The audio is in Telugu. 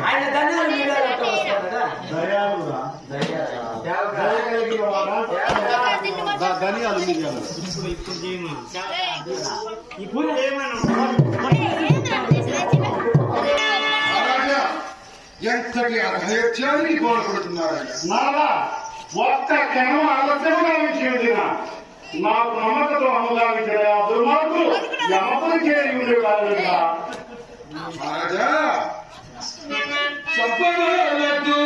ఆయన ధనియాలు మిరియాలు ఎంతటి అభయత్యాన్ని కోరుకుంటున్నారు ఒక్క క్షణం ఆలస్యంగా విషయం నాకు నమ్మకతో అమ్మగారించిన దుర్మార్గులు యమపురి చేరి ఉండేవారు మహారాజా చెప్పగలదు